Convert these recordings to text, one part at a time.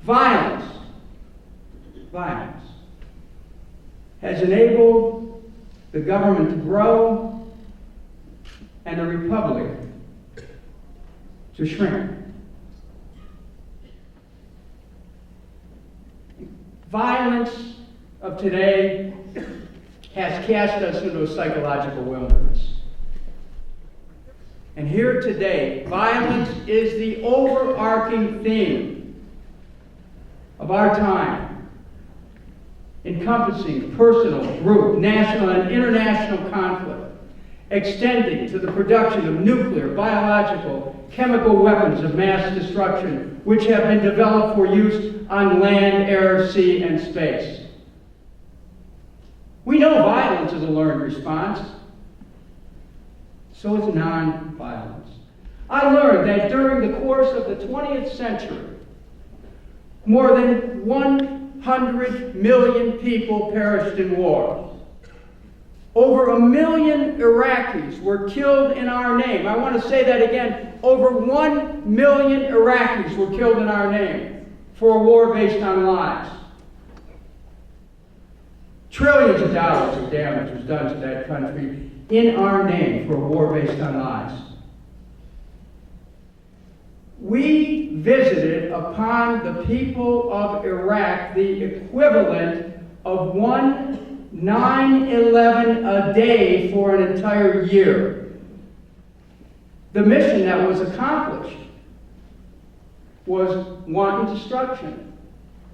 Violence has enabled the government to grow and the republic to shrink. Violence of today has cast us into a psychological wilderness. And here today, violence is the overarching theme of our time, encompassing personal, group, national, and international conflict, extending to the production of nuclear, biological, chemical weapons of mass destruction, which have been developed for use on land, air, sea, and space. We know violence is a learned response. So is non-violence. I learned that during the course of the 20th century, more than 100 million people perished in war. Over 1 million Iraqis were killed in our name. I want to say that again. Over 1 million Iraqis were killed in our name for a war based on lies. Trillions of dollars of damage was done to that country in our name for a war based on lies. We visited upon the people of Iraq the equivalent of one 9/11 a day for an entire year. The mission that was accomplished was wanton destruction,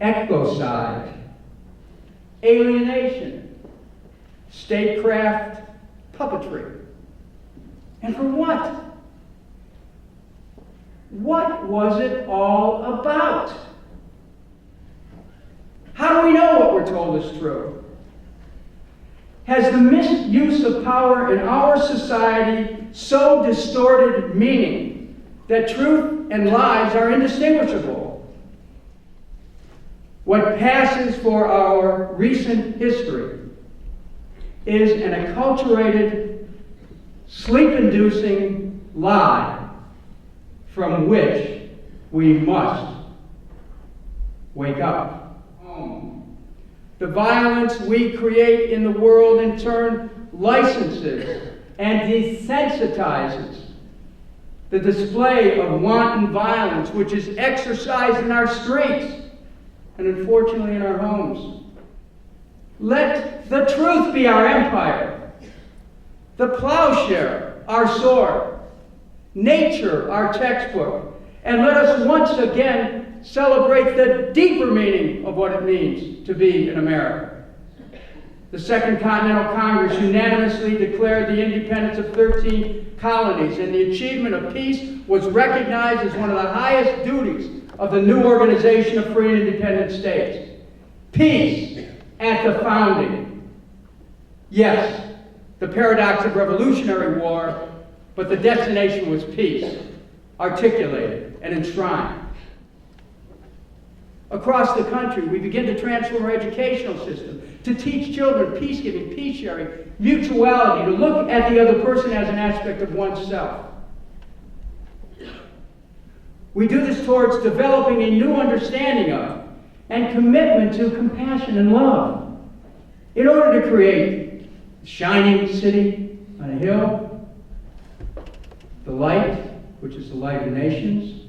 ecocide, alienation, statecraft puppetry. And for what? What was it all about? How do we know what we're told is true? Has the misuse of power in our society so distorted meaning that truth and lies are indistinguishable? What passes for our recent history is an acculturated, sleep-inducing lie from which we must wake up. The violence we create in the world in turn licenses and desensitizes the display of wanton violence which is exercised in our streets and unfortunately in our homes. Let the truth be our empire, the plowshare our sword, nature our textbook, and let us once again celebrate the deeper meaning of what it means to be an American. The Second Continental Congress unanimously declared the independence of 13 colonies, and the achievement of peace was recognized as one of the highest duties of the new organization of free and independent states. Peace at the founding. Yes, the paradox of Revolutionary War, but the destination was peace, articulated and enshrined. Across the country, we begin to transform our educational system to teach children peacekeeping, peace sharing, mutuality, to look at the other person as an aspect of oneself. We do this towards developing a new understanding of and commitment to compassion and love in order to create a shining city on a hill, the light, which is the light of nations.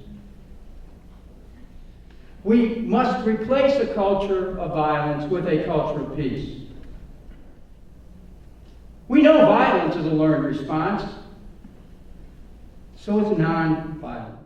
We must replace a culture of violence with a culture of peace. We know violence is a learned response, so is non-violence.